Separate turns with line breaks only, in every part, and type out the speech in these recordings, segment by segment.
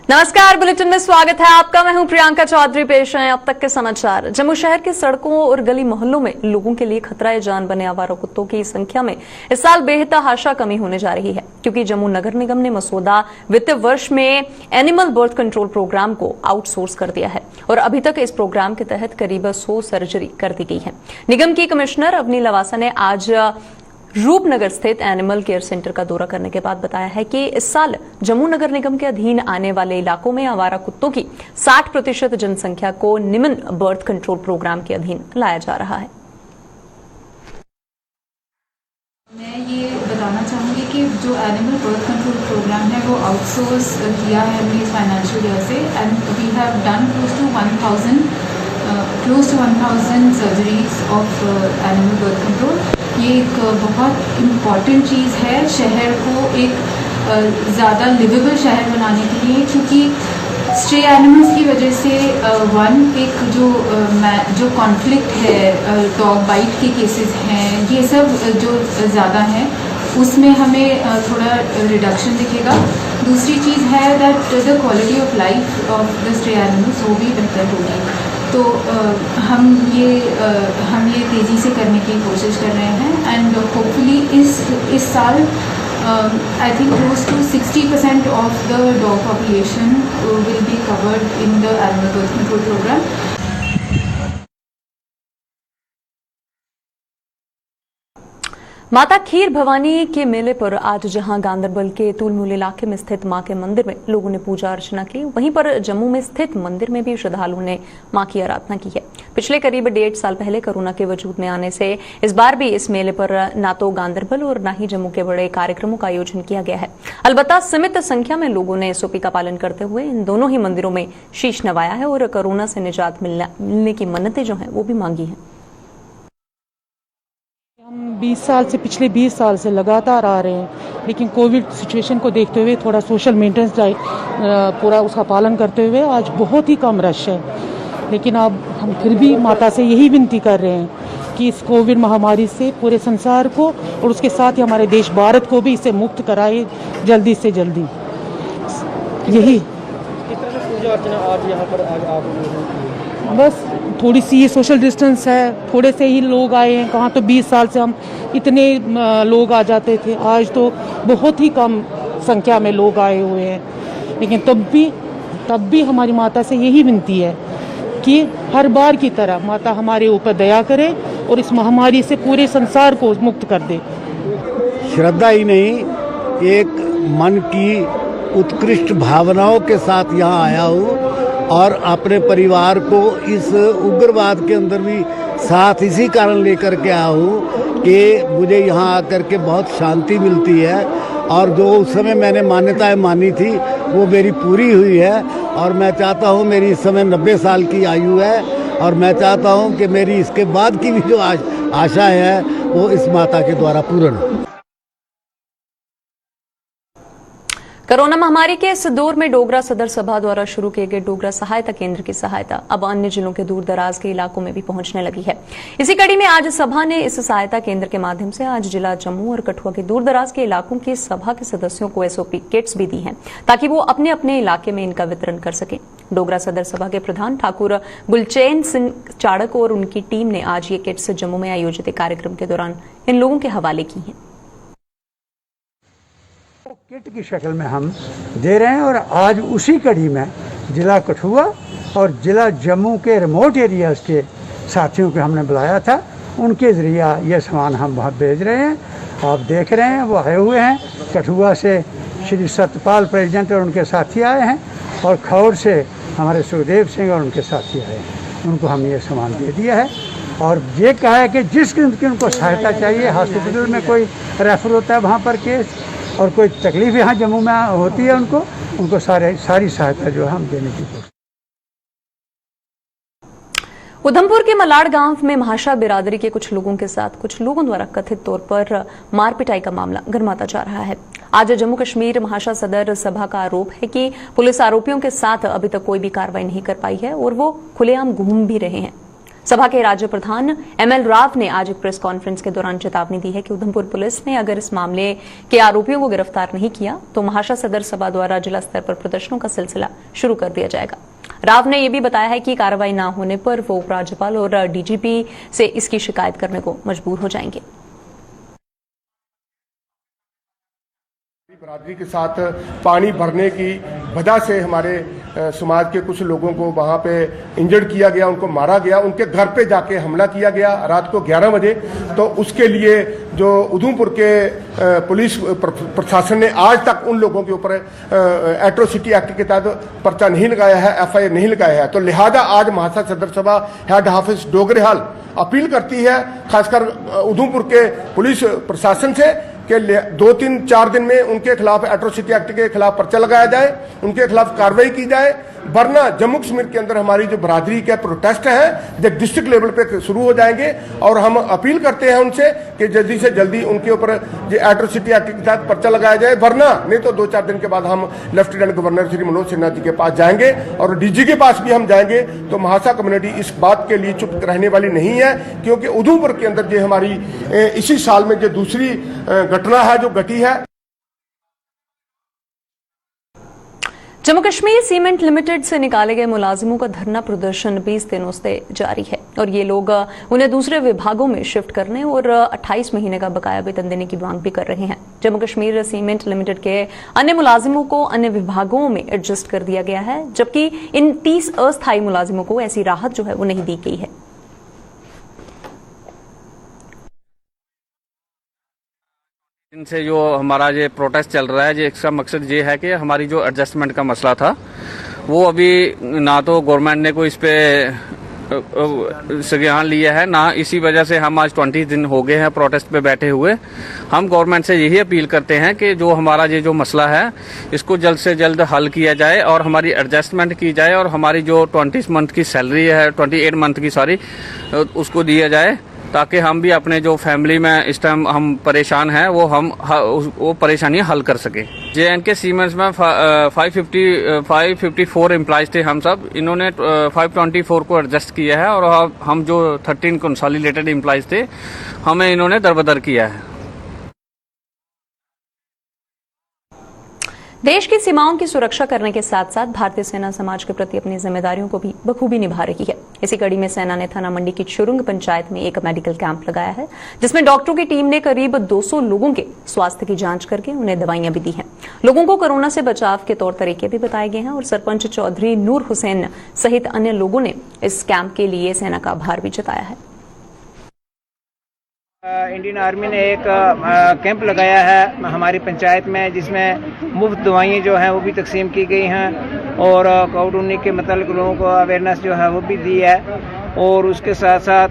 नमस्कार, बुलेटिन में स्वागत है आपका। मैं हूं प्रियंका चौधरी। पेश हैं अब तक के समाचार। जम्मू शहर की सड़कों और गली मोहल्लों में लोगों के लिए खतरा जान बने आवारा कुत्तों की संख्या में इस साल बेतहाशा कमी होने जा रही है, क्योंकि जम्मू नगर निगम ने मसौदा वित्तीय वर्ष में एनिमल बर्थ कंट्रोल प्रोग्राम को आउटसोर्स कर दिया है और अभी तक इस प्रोग्राम के तहत करीब 100 सर्जरी कर दी गई है। निगम की कमिश्नर अवनी लवासा ने आज रूपनगर स्थित एनिमल केयर सेंटर का दौरा करने के बाद बताया है कि इस साल जम्मू नगर निगम के अधीन आने वाले इलाकों में आवारा कुत्तों की 60% जनसंख्या को निमन बर्थ कंट्रोल प्रोग्राम के अधीन लाया जा रहा है।
मैं ये बताना चाहूँगी कि जो एनिमल बर्थ कंट्रोल प्रोग्राम है वो आउटसोर्स किया है हमने इस फाइनेंशियल ईयर से, and we have done close to 1000 surgeries of animal birth control. ये एक बहुत इम्पॉर्टेंट चीज़ है शहर को एक ज़्यादा लिवेबल शहर बनाने के लिए, क्योंकि स्ट्रे एनिमल्स की वजह से एक जो कॉन्फ्लिक्ट है, डॉग बाइट के केसेस हैं, ये सब जो ज़्यादा हैं उसमें हमें थोड़ा रिडक्शन दिखेगा। दूसरी चीज़ है that the quality of life of the stray animals वो भी बेहतर होगी। तो हम ये तेज़ी से करने की कोशिश कर रहे हैं, एंड होपफुली इस साल I think close to 60% of the dog population will be covered in the animal birth control program.
Mata Kheer Bhavani के मेले पर आज जहां गांदरबल के तुलमुल इलाके में स्थित मां के मंदिर में लोगों ने पूजा अर्चना की, वहीं पर जम्मू में स्थित मंदिर में भी श्रद्धालुओं ने मां की आराधना की है। पिछले करीब 1.5 साल पहले कोरोना के वजूद में आने से इस बार भी इस मेले पर न तो गांदरबल और न ही जम्मू के बड़े कार्यक्रमों का आयोजन किया गया है। अलबत्ता सीमित संख्या में लोगों ने एसओपी का पालन करते हुए इन दोनों ही मंदिरों में शीश नवाया है और कोरोना से निजात मिलने की मन्नतें जो हैं वो भी मांगी हैं।
हम पिछले 20 साल से लगातार आ रहे हैं, लेकिन कोविड सिचुएशन को देखते हुए थोड़ा सोशल मेंटेनेंस पूरा उसका पालन करते हुए आज बहुत ही कम रश है। लेकिन अब हम फिर भी माता से यही विनती कर रहे हैं कि इस कोविड महामारी से पूरे संसार को और उसके साथ ही हमारे देश भारत को भी इससे मुक्त कराए जल्दी से जल्दी। यही
पूजा अर्चना आज यहाँ पर
बस थोड़ी सी ये सोशल डिस्टेंस है, थोड़े से ही लोग आए हैं। कहाँ तो 20 साल से हम इतने लोग आ जाते थे, आज तो बहुत ही कम संख्या में लोग आए हुए हैं। लेकिन तब भी हमारी माता से यही विनती है कि हर बार की तरह माता हमारे ऊपर दया करे और इस महामारी से पूरे संसार को मुक्त कर दे।
श्रद्धा ही नहीं, एक मन की उत्कृष्ट भावनाओं के साथ यहाँ आया हूँ और अपने परिवार को इस उग्रवाद के अंदर भी साथ इसी कारण लेकर के आया हूँ कि मुझे यहाँ आकर के बहुत शांति मिलती है, और जो उस समय मैंने मान्यताएं मानी थी वो मेरी पूरी हुई है। और मैं चाहता हूँ, मेरी इस समय 90 साल की आयु है, और मैं चाहता हूँ कि मेरी इसके बाद की भी जो आशा है वो इस माता के द्वारा पूर्ण हो।
कोरोना महामारी के इस दौर में डोगरा सदर सभा द्वारा शुरू किए गए डोगरा सहायता केंद्र की सहायता अब अन्य जिलों के दूर दराज के इलाकों में भी पहुंचने लगी है। इसी कड़ी में आज सभा ने इस सहायता केंद्र के माध्यम से आज जिला जम्मू और कठुआ के दूर दराज के इलाकों की सभा के सदस्यों को एसओपी किट्स भी दी हैं, ताकि वो अपने अपने इलाके में इनका वितरण कर सकें। डोगरा सदर सभा के प्रधान ठाकुर गुलचैन सिंह चाड़क और उनकी टीम ने आज ये किट्स जम्मू में आयोजित कार्यक्रम के दौरान इन लोगों के हवाले की हैं।
किट की शक्ल में हम दे रहे हैं, और आज उसी कड़ी में जिला कठुआ और जिला जम्मू के रिमोट एरियाज़ के साथियों को हमने बुलाया था, उनके ज़रिया ये सामान हम वहाँ भेज रहे हैं। आप देख रहे हैं वो आए हुए हैं। कठुआ से श्री सत्यपाल प्रेसिडेंट और उनके साथी आए हैं, और खौर से हमारे सुखदेव सिंह और उनके साथी आए हैं। उनको हम ये सामान दे दिया है, और ये कहा है कि जिस किस्म की उनको सहायता चाहिए, हॉस्पिटल में कोई रेफर होता है वहाँ पर केस और कोई तकलीफ यहाँ जम्मू में होती है, उनको सारी सहायता जो है हम देने की कोशिश।
उधमपुर के मलाड़ गांव में महाशा बिरादरी के कुछ लोगों के साथ कुछ लोगों द्वारा कथित तौर पर मारपिटाई का मामला गर्माता जा रहा है। आज जम्मू कश्मीर महाशा सदर सभा का आरोप है कि पुलिस आरोपियों के साथ अभी तक कोई भी कार्रवाई नहीं कर पाई है और वो खुलेआम घूम भी रहे हैं। सभा के राज्य प्रधान ML राव ने आज एक प्रेस कॉन्फ्रेंस के दौरान चेतावनी दी है कि उधमपुर पुलिस ने अगर इस मामले के आरोपियों को गिरफ्तार नहीं किया तो महाशा सदर सभा द्वारा जिला स्तर पर प्रदर्शनों का सिलसिला शुरू कर दिया जाएगा। राव ने यह भी बताया है कि कार्रवाई न होने पर वो उपराज्यपाल और DGP से इसकी शिकायत करने को मजबूर हो जाएंगे।
बरादरी के साथ पानी भरने की वजह से हमारे समाज के कुछ लोगों को वहाँ पे इंजर्ड किया गया, उनको मारा गया, उनके घर पे जाके हमला किया गया रात को 11 बजे। तो उसके लिए जो उधमपुर के पुलिस प्रशासन ने आज तक उन लोगों के ऊपर एट्रोसिटी एक्ट के तहत पर्चा नहीं लगाया है, FIR नहीं लगाया है। तो लिहाजा आज महासा Sadar Sabha head office डोगरेहाल appeal करती है खासकर उधमपुर के पुलिस प्रशासन से कि 2-3-4 दिन में उनके खिलाफ एट्रोसिटी एक्ट के खिलाफ पर्चा लगाया जाए, उनके खिलाफ कार्रवाई की जाए, वरना जम्मू कश्मीर के अंदर हमारी जो बरादरी के प्रोटेस्ट है जो डिस्ट्रिक्ट लेवल पे शुरू हो जाएंगे। और हम अपील करते हैं उनसे कि जल्दी से जल्दी उनके ऊपर जो एट्रोसिटी एक्ट के तहत पर्चा लगाया जाए, वरना नहीं तो 2-4 दिन के बाद हम लेफ्टिनेंट गवर्नर श्री मनोज सिन्हा जी के पास जाएंगे और DG के पास भी हम जाएंगे। तो महासा कम्युनिटी इस बात के लिए चुप रहने वाली नहीं है, क्योंकि उधमपुर के अंदर जो हमारी इसी साल में जो दूसरी घटना है जो घटी है।
जम्मू कश्मीर सीमेंट लिमिटेड से निकाले गए मुलाजिमों का धरना प्रदर्शन 20 दिनों से जारी है और ये लोग उन्हें दूसरे विभागों में शिफ्ट करने और 28 महीने का बकाया वेतन देने की मांग भी कर रहे हैं। जम्मू कश्मीर सीमेंट लिमिटेड के अन्य मुलाजिमों को अन्य विभागों में एडजस्ट कर दिया गया है, जबकि इन 30 अस्थायी मुलाजिमों को ऐसी राहत जो है वो नहीं दी गई है।
इनसे जो हमारा ये प्रोटेस्ट चल रहा है, इसका मकसद ये है कि हमारी जो एडजस्टमेंट का मसला था वो अभी ना तो गवर्नमेंट ने कोई इस पे संज्ञान लिया है, ना इसी वजह से हम आज 20 दिन हो गए हैं प्रोटेस्ट पे बैठे हुए। हम गवर्नमेंट से यही अपील करते हैं कि जो हमारा ये जो मसला है इसको जल्द से जल्द हल किया जाए और हमारी एडजस्टमेंट की जाए और हमारी जो 20 मंथ की सैलरी है, 28 मंथ की सॉरी, उसको दिया जाए, ताकि हम भी अपने जो फैमिली में इस टाइम हम परेशान हैं वो परेशानियां हल कर सके। JNK सीमेंट्स में 554 एम्प्लॉयज थे हम सब, इन्होंने 524 को एडजस्ट किया है और हम जो 13 कंसोलिडेटेड एम्प्लॉयज थे हमें इन्होंने दरबदर किया है।
देश की सीमाओं की सुरक्षा करने के साथ साथ भारतीय सेना समाज के प्रति अपनी जिम्मेदारियों को भी बखूबी निभा रही है। इसी कड़ी में सेना ने थाना मंडी की चुरुंग पंचायत में एक मेडिकल कैंप लगाया है, जिसमें डॉक्टरों की टीम ने करीब 200 लोगों के स्वास्थ्य की जांच करके उन्हें दवाइयां भी दी हैं। लोगों को कोरोना से बचाव के तौर तरीके भी बताए गए हैं और सरपंच चौधरी नूर हुसैन सहित अन्य लोगों ने इस कैंप के लिए सेना का आभार भी जताया है।
इंडियन आर्मी ने एक कैंप लगाया है हमारी पंचायत में, जिसमें मुफ्त दवाइयाँ जो हैं वो भी तकसीम की गई हैं और कोविड-19 के मतलब लोगों को अवेयरनेस जो है वो भी दी है। और उसके साथ साथ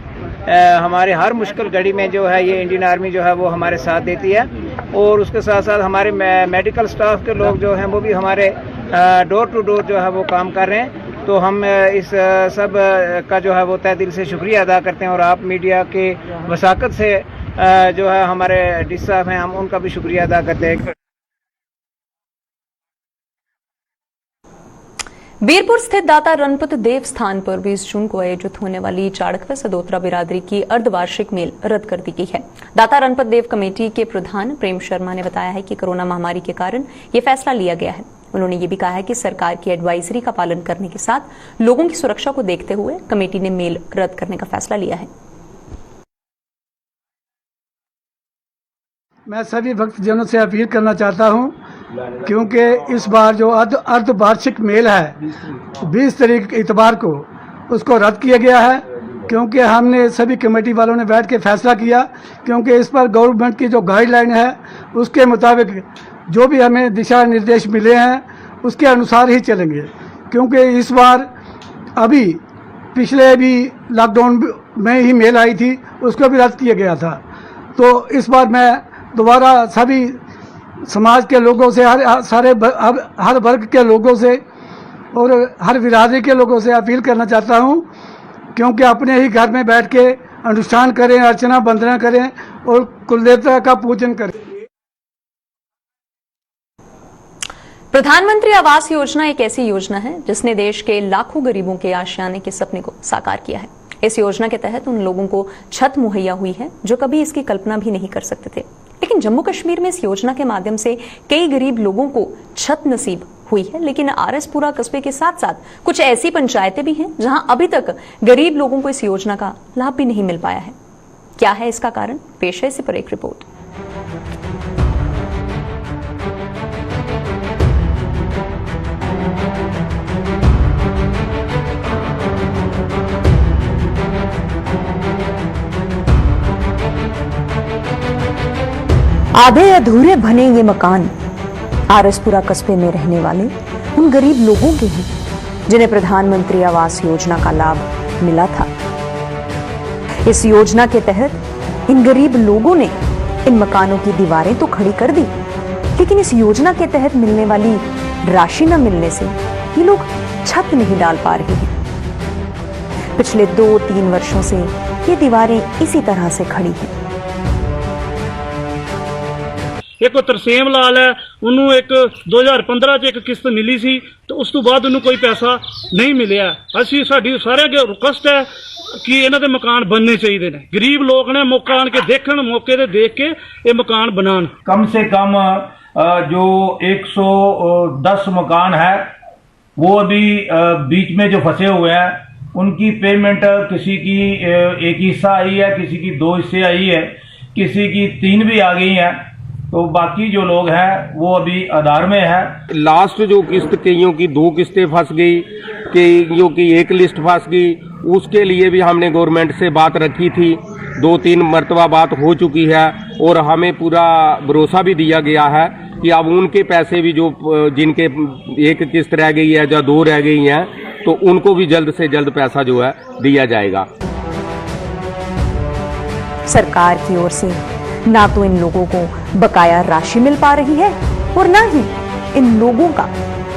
हमारे हर मुश्किल घड़ी में जो है ये इंडियन आर्मी जो है वो हमारे साथ देती है। और उसके साथ साथ हमारे मेडिकल स्टाफ के लोग जो हैं वो भी हमारे डोर टू डोर जो है वो काम कर रहे हैं। तो हम इस सब का जो है वो तहे दिल से शुक्रिया अदा करते हैं और आप मीडिया के वसाकत से जो है हमारे डी साहब हैं, हम उनका भी शुक्रिया अदा करते हैं।
बीरपुर स्थित दाता रणपत देव स्थान पर 20 जून को आयोजित होने वाली चाणक्य सदोत्रा बिरादरी की अर्धवार्षिक मेल रद्द कर दी गई है। दाता रणपत देव कमेटी के प्रधान प्रेम शर्मा ने बताया है कि कोरोना महामारी के कारण ये फैसला लिया गया है। उन्होंने ये भी कहा है कि सरकार की एडवाइजरी का पालन करने के साथ लोगों की सुरक्षा को देखते हुए कमेटी ने मेल रद्द करने का फैसला लिया है।
मैं सभी भक्तजनों से अपील करना चाहता हूं, क्योंकि इस बार जो अर्धवार्षिक मेल है 20 तारीख इतवार को उसको रद्द किया गया है, क्योंकि हमने सभी कमेटी वालों ने बैठ के फैसला किया, क्योंकि इस पर गवर्नमेंट की जो गाइडलाइन है उसके मुताबिक जो भी हमें दिशा निर्देश मिले हैं उसके अनुसार ही चलेंगे। क्योंकि इस बार अभी पिछले भी लॉकडाउन में ही मेल आई थी, उसको भी रद्द किया गया था। तो इस बार मैं दोबारा सभी समाज के लोगों से, हर वर्ग के लोगों से और हर बिरादरी के लोगों से अपील करना चाहता हूं, क्योंकि अपने ही घर में बैठ के अनुष्ठान करें, अर्चना वंदना करें और कुलदेवता का पूजन करें।
प्रधानमंत्री आवास योजना एक ऐसी योजना है जिसने देश के लाखों गरीबों के आशियाने के सपने को साकार किया है। इस योजना के तहत उन लोगों को छत मुहैया हुई है जो कभी इसकी कल्पना भी नहीं कर सकते थे। लेकिन जम्मू कश्मीर में इस योजना के माध्यम से कई गरीब लोगों को छत नसीब हुई है, लेकिन आरएसपुरा कस्बे के साथ साथ कुछ ऐसी पंचायतें भी हैं जहां अभी तक गरीब लोगों को इस योजना का लाभ भी नहीं मिल पाया है। क्या है इसका कारण? पेश है इसी पर एक रिपोर्ट। आधे अधूरे बने ये मकान आरएसपुरा कस्बे में रहने वाले उन गरीब लोगों के हैं जिन्हें प्रधानमंत्री आवास योजना का लाभ मिला था। इस योजना के तहत इन गरीब लोगों ने इन मकानों की दीवारें तो खड़ी कर दी, लेकिन इस योजना के तहत मिलने वाली राशि न मिलने से ये लोग छत नहीं डाल पा रहे हैं। पिछले 2-3 वर्षों से ये दीवारें इसी तरह से खड़ी हैं।
एक तरसेम लाल है, उन्होंने एक 2015 च एक किस्त मिली सी, तो उस तो बाद उन्होंने कोई पैसा नहीं मिलिया। असी साडी सारे अगे रिक्वेस्ट है कि इन्हां दे मकान बनने चाहिए ने। गरीब लोग ने मौका आन के देखण, मौके ते देख के ये मकान बनान।
कम से कम जो 110 मकान है वो अभी बीच में जो फंसे हुए हैं, उनकी पेमेंट किसी की एक हिस्सा आई है, किसी की 2 हिस्से आई है, किसी की 3 भी आ गई है, तो बाकी जो लोग हैं वो अभी आधार में है।
लास्ट जो किस्त कईयों की 2 किस्तें फंस गई, कईयों की 1 लिस्ट फंस गई, उसके लिए भी हमने गवर्नमेंट से बात रखी थी। 2-3 मरतबा बात हो चुकी है और हमें पूरा भरोसा भी दिया गया है कि अब उनके पैसे भी जो जिनके 1 किस्त रह गई है या 2 रह गई हैं, तो उनको भी जल्द से जल्द पैसा जो है दिया जाएगा।
सरकार की ओर से ना तो इन लोगों को बकाया राशि मिल पा रही है और ना ही इन लोगों का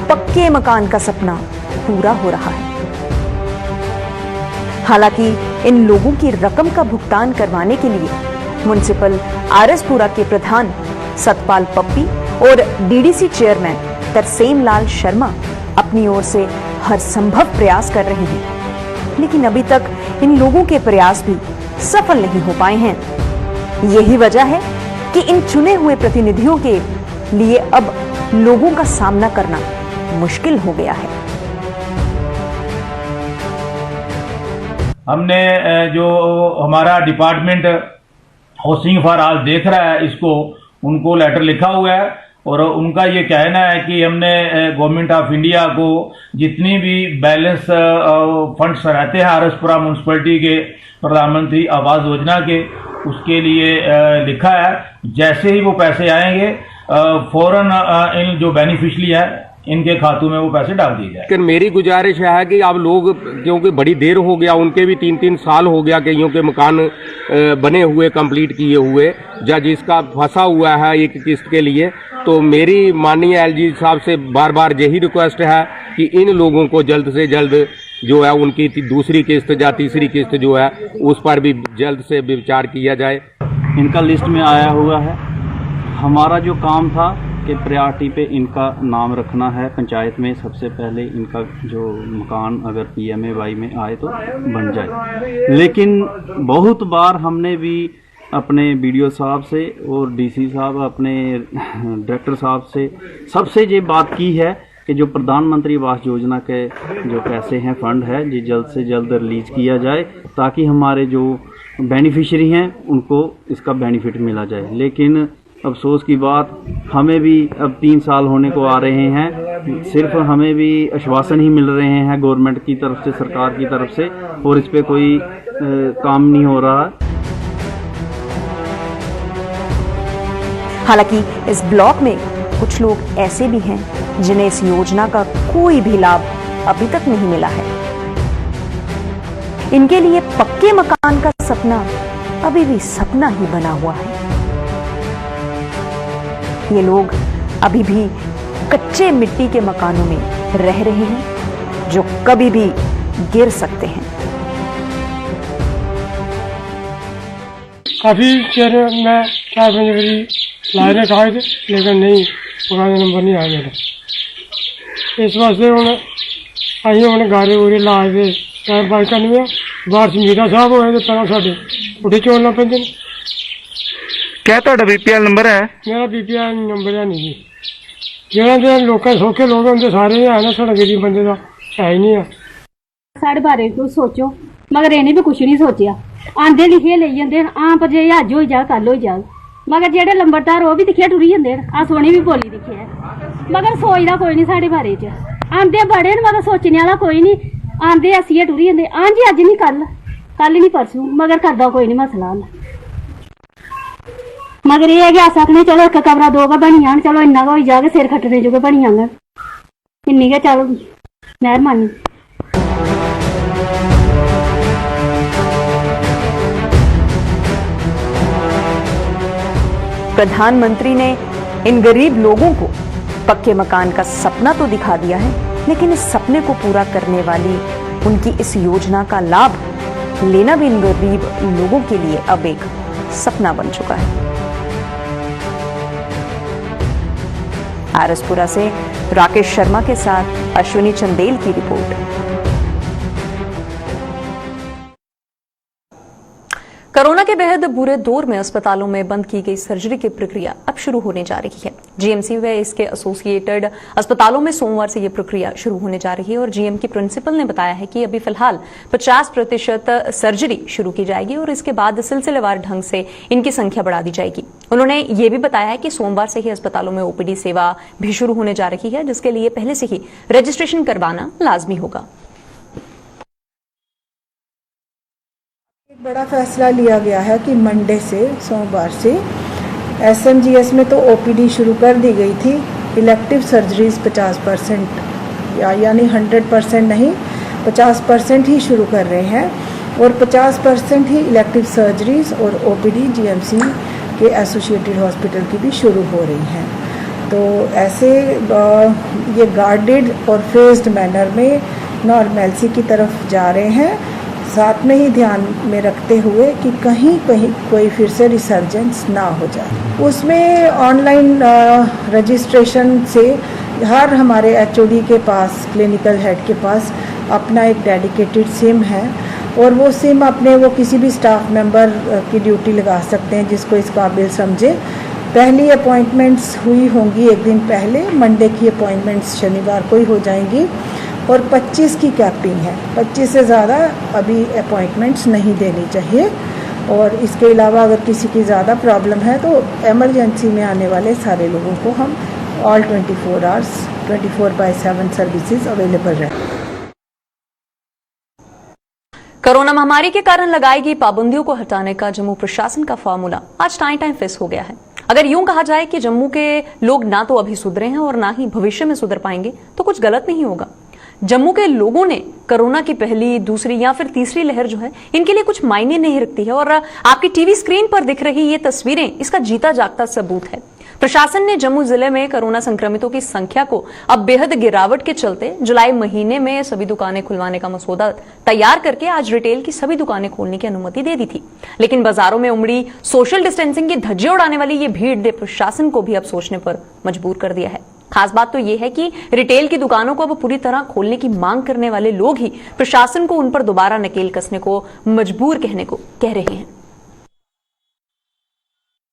पक्के मकान का सपना पूरा हो रहा है। हालांकि इन लोगों की रकम का भुगतान करवाने के लिए म्युनिसिपल आरएसपुरा के प्रधान सतपाल पप्पी और डीडीसी चेयरमैन तरसेम लाल शर्मा अपनी ओर से हर संभव प्रयास कर रहे हैं, लेकिन अभी तक इन लोगों के प्रयास भी सफल नहीं हो पाए हैं। यही वजह है कि इन चुने हुए प्रतिनिधियों के लिए अब लोगों का सामना करना मुश्किल हो गया है।
हमने जो हमारा डिपार्टमेंट हाउसिंग फॉर ऑल देख रहा है, इसको उनको लेटर लिखा हुआ है और उनका ये कहना है कि हमने गवर्नमेंट ऑफ इंडिया को जितनी भी बैलेंस फंड्स रहते हैं आरएसपुरा म्यूनसिपैलिटी के प्रधानमंत्री आवास योजना के, उसके लिए लिखा है। जैसे ही वो पैसे आएंगे फौरन इन जो बेनिफिशियरी है इनके खातों में वो पैसे डाल दिए जाए।
लेकिन मेरी गुजारिश है कि अब लोग, क्योंकि बड़ी देर हो गया, उनके भी 3-3 साल हो गया कईयों के मकान बने हुए, कंप्लीट किए हुए, या जिसका फंसा हुआ है 1 किस्त के लिए, तो मेरी माननीय एलजी साहब से बार बार यही रिक्वेस्ट है कि इन लोगों को जल्द से जल्द जो है उनकी 2री किस्त या 3री किस्त जो है उस पर भी जल्द से विचार किया जाए।
इनका लिस्ट में आया हुआ है। हमारा जो काम था कि प्रायोरिटी पे इनका नाम रखना है पंचायत में, सबसे पहले इनका जो मकान अगर PMAY में आए तो बन जाए। लेकिन बहुत बार हमने भी अपने BDO साहब से और DC साहब, अपने डायरेक्टर साहब से, सबसे ये बात की है कि जो प्रधानमंत्री आवास योजना के जो पैसे हैं, फंड है, ये जल्द से जल्द रिलीज़ किया जाए ताकि हमारे जो बेनिफिशियरी हैं उनको इसका बेनिफिट मिला जाए। लेकिन अफसोस की बात, हमें भी अब 3 साल होने को आ रहे हैं, सिर्फ हमें भी आश्वासन ही मिल रहे हैं गवर्नमेंट की तरफ से, सरकार की तरफ से, और इस पे कोई काम नहीं हो रहा।
हालांकि इस ब्लॉक में कुछ लोग ऐसे भी हैं जिन्हें इस योजना का कोई भी लाभ अभी तक नहीं मिला है। इनके लिए पक्के मकान का सपना अभी भी सपना ही बना हुआ है। ये लोग अभी भी कच्चे मिट्टी के मकानों में रह रहे हैं जो कभी भी गिर सकते हैं।
काफ़ी चेयर में 4 जनवरी लाए खाए थे, लेकिन नहीं, मकान नंबर नहीं आया मेरा। इस वास्ते उन्हें गाड़ी गुड़ी लाए थे 4 बाइक में, बारिश मीरा साहब होए तो तरह साढ़े उठी चोलना पेंदे ने।
क्या ਤੁਹਾਡਾ BPL नंबर है?
मेरा BPL नंबर है नहीं जी। जेह्ड़े लोकें सौखे लोग होंदे सारे है ना, साढ़ा गरीब बंदे दा है ही नहीं है।
साढ़े बारे कुछ सोचो, मगर इन्हें भी कुछ नहीं सोचा। आंदे लिखे ले जाते आं पर जे अज हो जा कल हो जा, मगर जेह्ड़े लंबरदार वो भी दिक्खियै टुरी जंदे आ सोनी भी बोली दिक्खियै, मगर सोचदा कोई नहीं साढ़े बारे च। आंदे बड़े न मगर सोचने वाला कोई नहीं, आंदे हस्सियै टुरी जंदे आं जी अज नहीं कल नहीं परसों, मगर करदा कोई नहीं मसला हल। मगर ये है कि अस आखने चलो एक कमरा दो गै बनी जान, चलो इन्ना गै होई जाग, सिर खट्टने जोगे बनी जाङन, इन्नी गै चलो मेहरबानी।
प्रधानमंत्री ने इन गरीब लोगों को पक्के मकान का सपना तो दिखा दिया है, लेकिन इस सपने को पूरा करने वाली उनकी इस योजना का लाभ लेना भी इन गरीब लोगों के लिए अब एक सपना बन चुका है। आरएसपुरा से राकेश शर्मा के साथ अश्विनी चंदेल की रिपोर्ट। कोरोना के बेहद बुरे दौर में अस्पतालों में बंद की गई सर्जरी की प्रक्रिया अब शुरू होने जा रही है। जीएमसी व इसके एसोसिएटेड अस्पतालों में सोमवार से यह प्रक्रिया शुरू होने जा रही है और जीएम की प्रिंसिपल ने बताया है कि अभी फिलहाल 50% सर्जरी शुरू की जाएगी और इसके बाद सिलसिलेवार ढंग से इनकी संख्या बढ़ा दी जाएगी। उन्होंने ये भी बताया है कि सोमवार से ही अस्पतालों में ओपीडी सेवा भी शुरू होने जा रही है, जिसके लिए पहले से ही रजिस्ट्रेशन करवाना लाजमी होगा।
बड़ा फैसला लिया गया है कि मंडे से सोमवार से एसएमजीएस में तो ओपीडी शुरू कर दी गई थी। इलेक्टिव सर्जरीज 50% यानी 100% नहीं, 50% ही शुरू कर रहे हैं और 50% ही इलेक्टिव सर्जरीज और ओपीडी जीएमसी के एसोसिएटेड हॉस्पिटल की भी शुरू हो रही हैं। तो ऐसे ये गार्डेड और फेज्ड मैनर में नॉर्मैलिटी की तरफ जा रहे हैं, साथ में ही ध्यान में रखते हुए कि कहीं कोई फिर से रिसर्जेंस ना हो जाए। उसमें ऑनलाइन रजिस्ट्रेशन से हर हमारे एचओडी के पास, क्लिनिकल हेड के पास अपना एक डेडिकेटेड सिम है और वो सिम अपने वो किसी भी स्टाफ मेंबर की ड्यूटी लगा सकते हैं जिसको इस काबिल समझे। पहली अपॉइंटमेंट्स हुई होंगी एक दिन पहले, मंडे की अपॉइंटमेंट्स शनिवार को ही हो जाएंगी और 25 की कैपिंग है। 25 से ज़्यादा अभी अपॉइंटमेंट्स नहीं देनी चाहिए और इसके अलावा अगर किसी की ज़्यादा प्रॉब्लम है तो इमरजेंसी में आने वाले सारे लोगों को हम ऑल 24 आवर्स 24/7 सर्विसेज अवेलेबल रहें।
कोरोना महामारी के कारण लगाई गई पाबंदियों को हटाने का जम्मू प्रशासन का फार्मूला आज टाइम फिक्स हो गया है। अगर यूं कहा जाए कि जम्मू के लोग ना तो अभी सुधरे हैं और ना ही भविष्य में सुधर पाएंगे तो कुछ गलत नहीं होगा। जम्मू के लोगों ने कोरोना की पहली, दूसरी या फिर तीसरी लहर जो है इनके लिए कुछ मायने नहीं रखती है और आपकी टीवी स्क्रीन पर दिख रही ये तस्वीरें इसका जीता जागता सबूत है। प्रशासन ने जम्मू जिले में कोरोना संक्रमितों की संख्या को अब बेहद गिरावट के चलते जुलाई महीने में सभी दुकानें खुलवाने का मसौदा तैयार करके आज रिटेल की सभी दुकानें खोलने की अनुमति दे दी थी। लेकिन बाजारों में उमड़ी सोशल डिस्टेंसिंग की धज्जियां उड़ाने वाली ये भीड़ ने प्रशासन को भी अब सोचने पर मजबूर कर दिया है। खास बात तो यह है कि रिटेल की दुकानों को अब पूरी तरह खोलने की मांग करने वाले लोग ही प्रशासन को उन पर दोबारा नकेल कसने को मजबूर कहने को कह रहे हैं।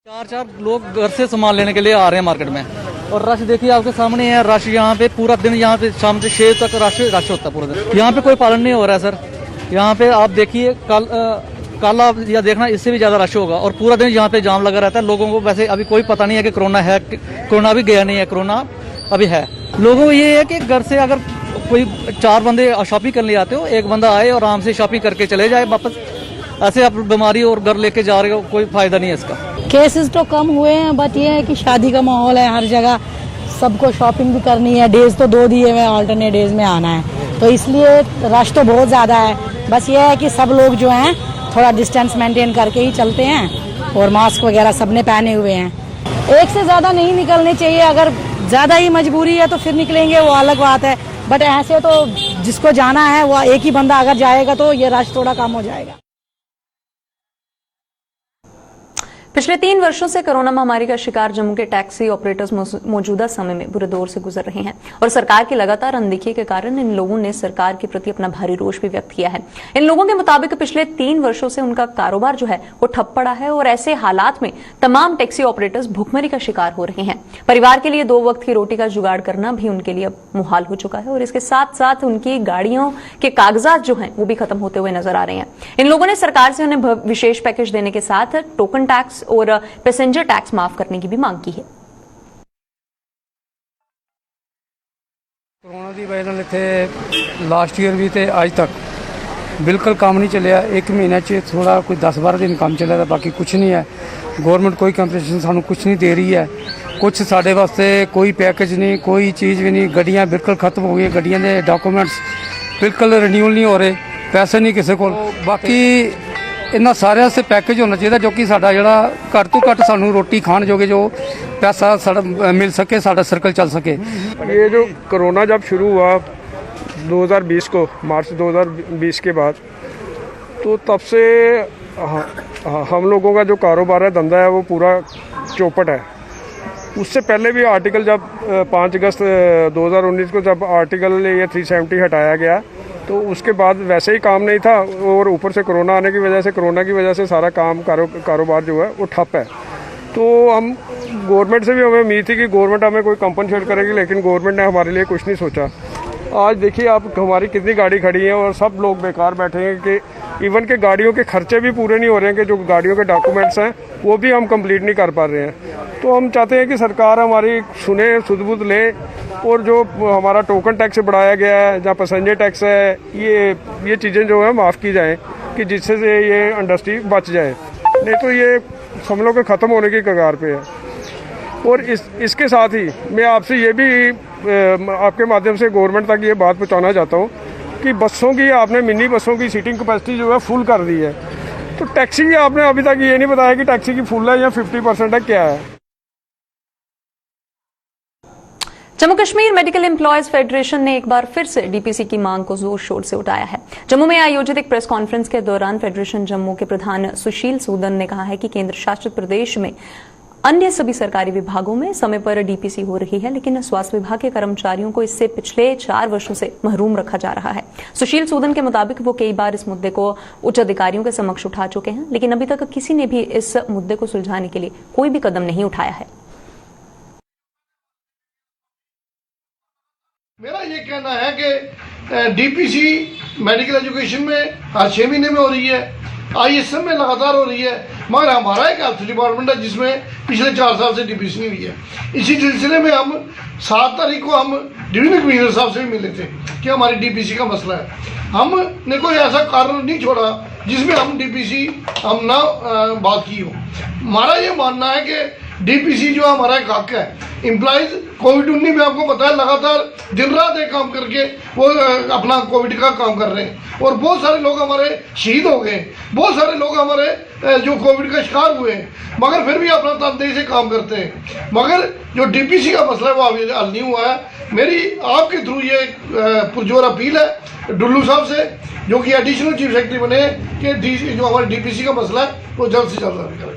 4 लोग घर से सामान लेने के लिए आ रहे हैं मार्केट में और रश देखिए आपके सामने है। रश यहाँ पे पूरा दिन, यहाँ पे शाम से 6 तक रश होता है पूरा दिन। यहाँ पे कोई पालन नहीं हो रहा है सर। यहाँ पे आप देखिए कल आप या देखना इससे भी ज्यादा रश होगा और पूरा दिन यहाँ पे जाम लगा रहता है। लोगों को वैसे अभी कोई पता नहीं है कि कोरोना है, कोरोना अभी गया नहीं है, कोरोना अभी है। लोगों को ये है कि घर से अगर कोई 4 बंदे शॉपिंग करने आते हो, एक बंदा आए और आराम से शॉपिंग करके चले जाए वापस। ऐसे आप बीमारी और घर लेके जा रहे हो, कोई फायदा नहीं है इसका।
केसेस तो कम हुए हैं, बट ये है कि शादी का माहौल है हर जगह, सबको शॉपिंग भी करनी है। डेज तो 2 दिए हुए, अल्टरनेट डेज में आना है तो इसलिए रश तो बहुत ज्यादा है। बस ये है कि सब लोग जो हैं थोड़ा डिस्टेंस मेंटेन करके ही चलते हैं और मास्क वगैरह सबने पहने हुए हैं। एक से ज्यादा नहीं निकलने चाहिए। अगर ज्यादा ही मजबूरी है तो फिर निकलेंगे, वो अलग बात है। बट ऐसे तो जिसको जाना है वो एक ही बंदा अगर जाएगा तो ये रश थोड़ा कम हो जाएगा।
पिछले 3 वर्षों से कोरोना महामारी का शिकार जम्मू के टैक्सी ऑपरेटर्स मौजूदा समय में बुरे दौर से गुजर रहे हैं और सरकार की लगातार अनदेखी के कारण इन लोगों ने सरकार के प्रति अपना भारी रोष भी व्यक्त किया है। इन लोगों के मुताबिक पिछले 3 वर्षों से उनका कारोबार जो है वो ठप पड़ा है और ऐसे हालात में तमाम टैक्सी ऑपरेटर्स भुखमरी का शिकार हो रहे हैं। परिवार के लिए 2 वक्त की रोटी का जुगाड़ करना भी उनके लिए अब मुहाल हो चुका है और इसके साथ साथ उनकी गाड़ियों के कागजात जो हैं वो भी खत्म होते हुए नजर आ रहे हैं। इन लोगों ने सरकार से उन्हें विशेष पैकेज देने के साथ टोकन टैक्स और पैसेंजर टैक्स माफ करने की भी मांग की है।
कोरोना की वजह नाल इत्थे लास्ट ईयर भी ते अज तक बिल्कुल काम नहीं चलिया। 1 महीने च थोड़ा कोई 10-12 दिन काम चलिया था, बाकी कुछ नहीं है। गवर्नमेंट कोई कंपनसेशन सानू कुछ नहीं दे रही है, कुछ साढ़े वास्ते कोई पैकेज नहीं, कोई चीज़ भी नहीं। गड्डियाँ बिल्कुल खत्म हो गई, गड्डियाँ के डॉक्यूमेंट्स बिल्कुल रिन्यूअल नहीं हो रहे, पैसे नहीं किसी को। बाकी इन्होंने सारे से पैकेज होना चाहिए जो कि साडा जिहड़ा घट तो घट सानू रोटी खाण जोगे जो पैसा साडा मिल सके, साडा सर्कल चल सके।
ये जो कोरोना जब शुरू हुआ 2020 को, मार्च 2020 के बाद, तो तब से हम लोगों का जो कारोबार है, धंधा है, वो पूरा चौपट है। उससे पहले भी आर्टिकल जब 5 अगस्त 2019 को जब आर्टिकल ये 370 हटाया गया, तो उसके बाद वैसे ही काम नहीं था और ऊपर से कोरोना आने की वजह से, कोरोना की वजह से सारा काम कारोबार जो है वो ठप है। तो हम गवर्नमेंट से भी हमें उम्मीद थी कि गवर्नमेंट हमें कोई कंपनसेट करेगी, लेकिन गवर्नमेंट ने हमारे लिए कुछ नहीं सोचा। आज देखिए आप, हमारी कितनी गाड़ी खड़ी है और सब लोग बेकार बैठे हैं कि इवन के गाड़ियों के खर्चे भी पूरे नहीं हो रहे हैं, कि जो गाड़ियों के डॉक्यूमेंट्स हैं वो भी हम कंप्लीट नहीं कर पा रहे हैं। तो हम चाहते हैं कि सरकार हमारी सुने, सुध-बुध ले और जो हमारा टोकन टैक्स बढ़ाया गया है, जहाँ पैसेंजर टैक्स है, ये चीज़ें जो है माफ़ की जाएँ, कि जिससे से ये इंडस्ट्री बच जाए, नहीं तो ये समझ लो कि ख़त्म होने की कगार पे है। और इसके साथ ही मैं आपसे ये भी आपके माध्यम से गवर्नमेंट तक ये बात पहुंचाना चाहता हूँ कि बसों की, आपने मिनी बसों की सीटिंग कैपेसिटी जो है फुल कर दी है, तो टैक्सी की आपने अभी तक ये नहीं बताया कि टैक्सी की फुल है या 50% है, क्या है।
Jammu Kashmir medical employees federation ने एक बार फिर से डीपीसी की मांग को जोर शोर से उठाया है। जम्मू में आयोजित एक प्रेस कॉन्फ्रेंस के दौरान फेडरेशन जम्मू के प्रधान सुशील सूदन ने कहा है कि केंद्र शासित प्रदेश में अन्य सभी सरकारी विभागों में समय पर डीपीसी हो रही है, लेकिन स्वास्थ्य विभाग के कर्मचारियों को इससे पिछले 4 वर्षों से महरूम रखा जा रहा है। सुशील सूदन के मुताबिक वो कई बार इस मुद्दे को उच्च अधिकारियों के समक्ष उठा चुके हैं, लेकिन अभी तक किसी ने भी इस मुद्दे को सुलझाने के लिए कोई भी कदम नहीं उठाया है।
मेरा ये कहना है कि डीपीसी मेडिकल एजुकेशन में हर 6 महीने में हो रही है, आईएसएम में लगातार हो रही है, मगर हमारा एक हेल्थ डिपार्टमेंट है जिसमें पिछले 4 साल से डीपीसी नहीं हुई है। इसी सिलसिले में हम 7 तारीख को हम डिविजनल कमिश्नर साहब से भी मिले थे कि हमारी डीपीसी का मसला है। हमने कोई ऐसा कारण नहीं छोड़ा जिसमें हम डीपीसी हम ना बात की हो। हमारा ये मानना है कि डीपीसी जो हमारा एक हक है, एम्प्लॉयज कोविड-19 में आपको पता है लगातार दिन रात एक काम करके वो अपना कोविड का काम कर रहे हैं और बहुत सारे लोग हमारे शहीद हो गए, बहुत सारे लोग हमारे जो कोविड का शिकार हुए हैं, मगर फिर भी अपना तनदेही से काम करते हैं। मगर जो डीपीसी का मसला है वो अभी हल नहीं हुआ है। मेरी आपके थ्रू ये पुरजोर अपील है डुल्लू साहब से, जो कि एडिशनल चीफ सेक्रेटरी बने, कि जो हमारे डीपीसी का मसला है वो जल्द से जल्द हल करें।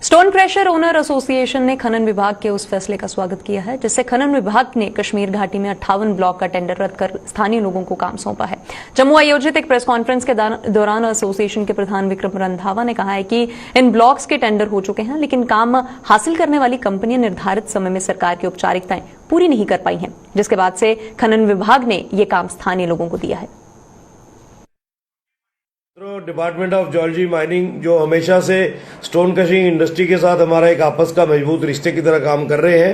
स्टोन क्रशर ओनर एसोसिएशन ने खनन विभाग के उस फैसले का स्वागत किया है जिससे खनन विभाग ने कश्मीर घाटी में 58 ब्लॉक का टेंडर रद्द कर स्थानीय लोगों को काम सौंपा है। जम्मू आयोजित एक प्रेस कॉन्फ्रेंस के दौरान एसोसिएशन के प्रधान विक्रम रंधावा ने कहा है कि इन ब्लॉक्स के टेंडर हो चुके हैं, लेकिन काम हासिल करने वाली कंपनियां निर्धारित समय में सरकार की औपचारिकताएं पूरी नहीं कर पाई हैं, जिसके बाद से खनन विभाग ने ये काम स्थानीय लोगों को दिया है।
डिपार्टमेंट ऑफ जियोलॉजी माइनिंग जो हमेशा से स्टोन क्रशिंग इंडस्ट्री के साथ हमारा एक आपस का मजबूत रिश्ते की तरह काम कर रहे हैं,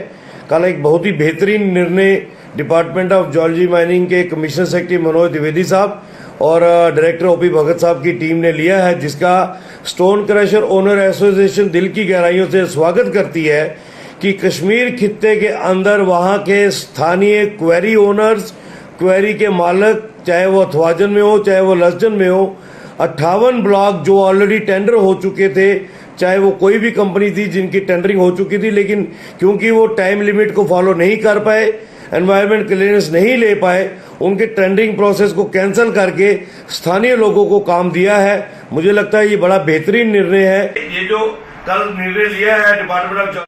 कल एक बहुत ही बेहतरीन निर्णय डिपार्टमेंट ऑफ जियोलॉजी माइनिंग के कमिश्नर सेक्रेटरी मनोज द्विवेदी साहब और डायरेक्टर ओपी भगत साहब की टीम ने लिया है, जिसका स्टोन क्रशर ओनर एसोसिएशन दिल की गहराइयों से स्वागत करती है कि कश्मीर खित्ते के अंदर वहाँ के स्थानीय क्वेरी ओनर्स, क्वेरी के मालिक, चाहे वो अथवाजन में हो चाहे वो लसजन में हो, 58 ब्लॉक जो ऑलरेडी टेंडर हो चुके थे, चाहे वो कोई भी कंपनी थी जिनकी टेंडरिंग हो चुकी थी, लेकिन क्योंकि वो टाइम लिमिट को फॉलो नहीं कर पाए, एनवायरमेंट क्लियरेंस नहीं ले पाए, उनके टेंडरिंग प्रोसेस को कैंसिल करके स्थानीय लोगों को काम दिया है। मुझे लगता है ये बड़ा बेहतरीन निर्णय है। ये जो कल निर्णय लिया है डिपार्टमेंट ऑफ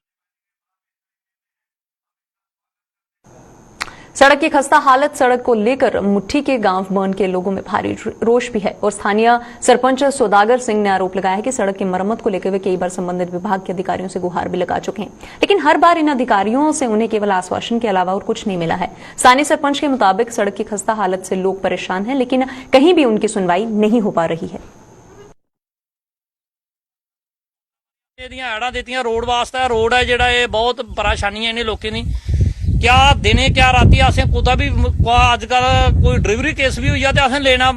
सड़क की खस्ता हालत सड़क को लेकर मुट्ठी के गांव बर्न के लोगों में भारी रोष भी है और स्थानीय सरपंच सौदागर सिंह ने आरोप लगाया है कि सड़क की मरम्मत को लेकर वे कई बार संबंधित विभाग के अधिकारियों से गुहार भी लगा चुके हैं, लेकिन हर बार इन अधिकारियों से उन्हें केवल आश्वासन के अलावा और कुछ नहीं मिला है। स्थानीय सरपंच के मुताबिक सड़क की खस्ता हालत से लोग परेशान हैं, लेकिन कहीं भी उनकी सुनवाई नहीं हो पा रही है।
ਐੜਾਂ ਦਿੱਤੀਆਂ ਰੋਡ ਵਾਸਤੇ, ਰੋਡ ਹੈ ਜਿਹੜਾ ਇਹ ਬਹੁਤ ਪਰੇਸ਼ਾਨੀ ਹੈ ਇਹਨੇ ਲੋਕਾਂ ਦੀ। क्या दिने क्या राती असें कुदा भी अजकल कोई डिलीवरी केस भी हुई है तो असें लेना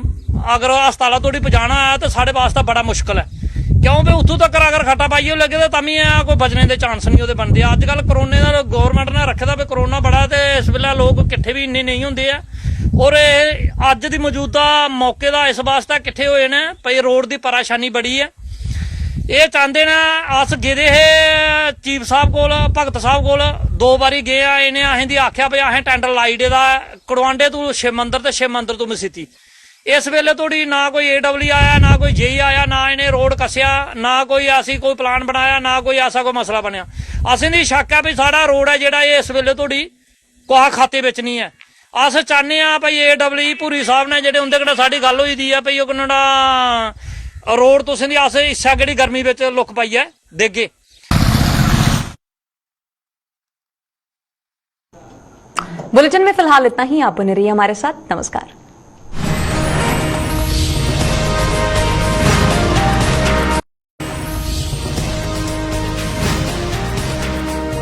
अगर हस्पताल तोड़ी पहुंचाना है तो साढ़े वास्ते बड़ा मुश्किल है, क्यों भी उतों तक अगर खट्टा पाइए लगे तो तभी कोई बचने के चांस नहीं वो बनते। अजकल करोने का गौरमेंट ने रखे दा भी करोना बड़ा तो इस वेले लोग किट्ठे भी इन्ने नहीं होंगे है और अज की मौजूदा मौके का इस वास्ते किट्ठे होए ने भाई रोड की परेशानी बड़ी है। ये चाहते ने अस गेदे हे चीफ साहब कोल भगत साहब कोल 2 बारी गए आ, इन्हें असें दी आख्या भाई असें टेंडर लाई दे दा कड़वांडे तू शिव मंदिर ते शिव मंदिर तू मसीती। इस वेले थोड़ी ना कोई AW आया ना कोई JE आया, ना इन्हें रोड कस्या, ना कोई ऐसी कोई प्लान बनाया, ना कोई ऐसा कोई मसला बनया। असें दी शक है भी साड़ा रोड है जेड़ा इस वेले थोड़ी कोहा खाते विच नहीं है। अस चाहते हैं भाई AW भूरी साहब ने जेडे उंदे कन्नै साडी गल होई दी है भाई उन्होंने रोड तुसें दी अस इस्सा केड़ी गर्मी विच लुक पाई है देगे।
बुलेटिन में फिलहाल इतना ही। आप बने रहिए हमारे साथ। नमस्कार।